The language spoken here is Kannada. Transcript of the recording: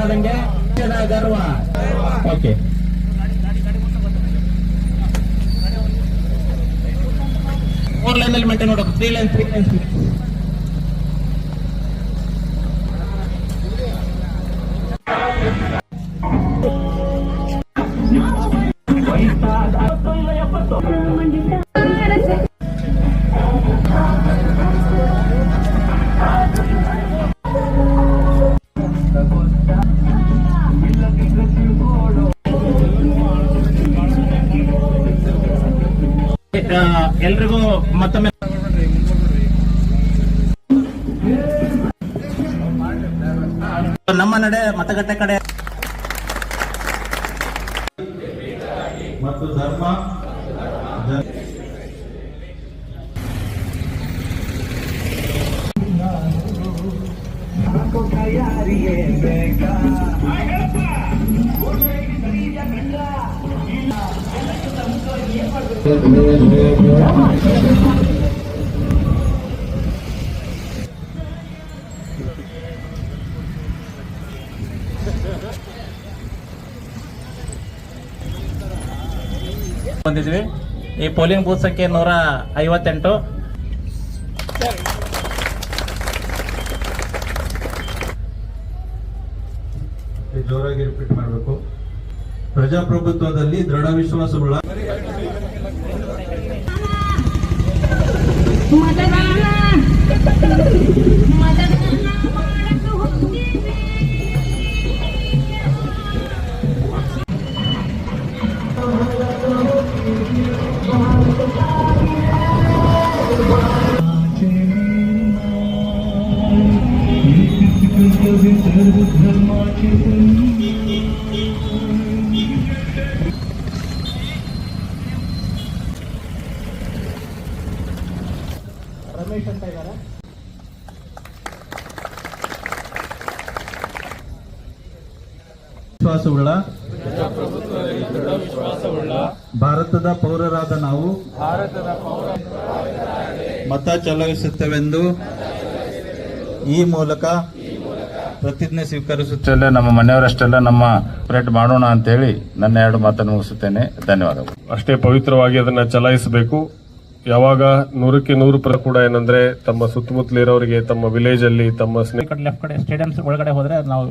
ಆದಂಗೆ ಗರ್ವ. ಓಕೆ, ಫೋರ್ ಲೈನ್ ಅಲ್ಲಿ ಮೇಂಟೈನ್ ಮಾಡೋದು, 3 ಲೈನ್ 3 ಲೈನ್. ಎಲ್ರಿಗೂ ಮತ್ತೊಮ್ಮೆ ನಮ್ಮ ನಡೆ ಮತಗಟ್ಟೆ ಕಡೆ ಮತ್ತು ಧರ್ಮ ಬಂದಿದ್ವಿ. ಈ ಪೋಲಿಂಗ್ ಬೂತ್ ಸಂಖ್ಯೆ 158. ಜೋರಾಗಿ ರಿಪೀಟ್ ಮಾಡಬೇಕು. ಪ್ರಜಾಪ್ರಭುತ್ವದಲ್ಲಿ ದೃಢ ವಿಶ್ವಾಸವುಳ್ಳ ರಮೇಶ್ ಅಂತ ಇದ್ದಾರೆ. ವಿಶ್ವಾಸವುಳ್ಳ ಭಾರತದ ಪೌರರಾದ ನಾವು ಮತ ಚಲಾಯಿಸುತ್ತೇವೆಂದು ಈ ಮೂಲಕ ಪ್ರತಿಜ್ಞೆ ಸ್ವೀಕರಿಸುತ್ತೇವೆ. ನಮ್ಮ ಮನೆಯವರಷ್ಟೆಲ್ಲ ನಮ್ಮ ಪ್ರೇಟ್ ಮಾಡೋಣ ಅಂತ ಹೇಳಿ ನನ್ನ 2 ಮಾತನ್ನು ಮುಗಿಸುತ್ತೇನೆ. ಧನ್ಯವಾದಗಳು. ಅಷ್ಟೇ ಪವಿತ್ರವಾಗಿ ಅದನ್ನ ಚಲಾಯಿಸಬೇಕು. ಯಾವಾಗ 100ಕ್ಕೆ 100% ಕೂಡ ಏನಂದ್ರೆ ತಮ್ಮ ಸುತ್ತಮುತ್ತಲಿರೋರಿಗೆ, ತಮ್ಮ ವಿಲೇಜ್ ಅಲ್ಲಿ, ತಮ್ಮ ಲೆಫ್ಟ್ ಕಡೆ ಸ್ಟೇಡಿಯಂ ಒಳಗಡೆ ಹೋದ್ರೆ ನಾವು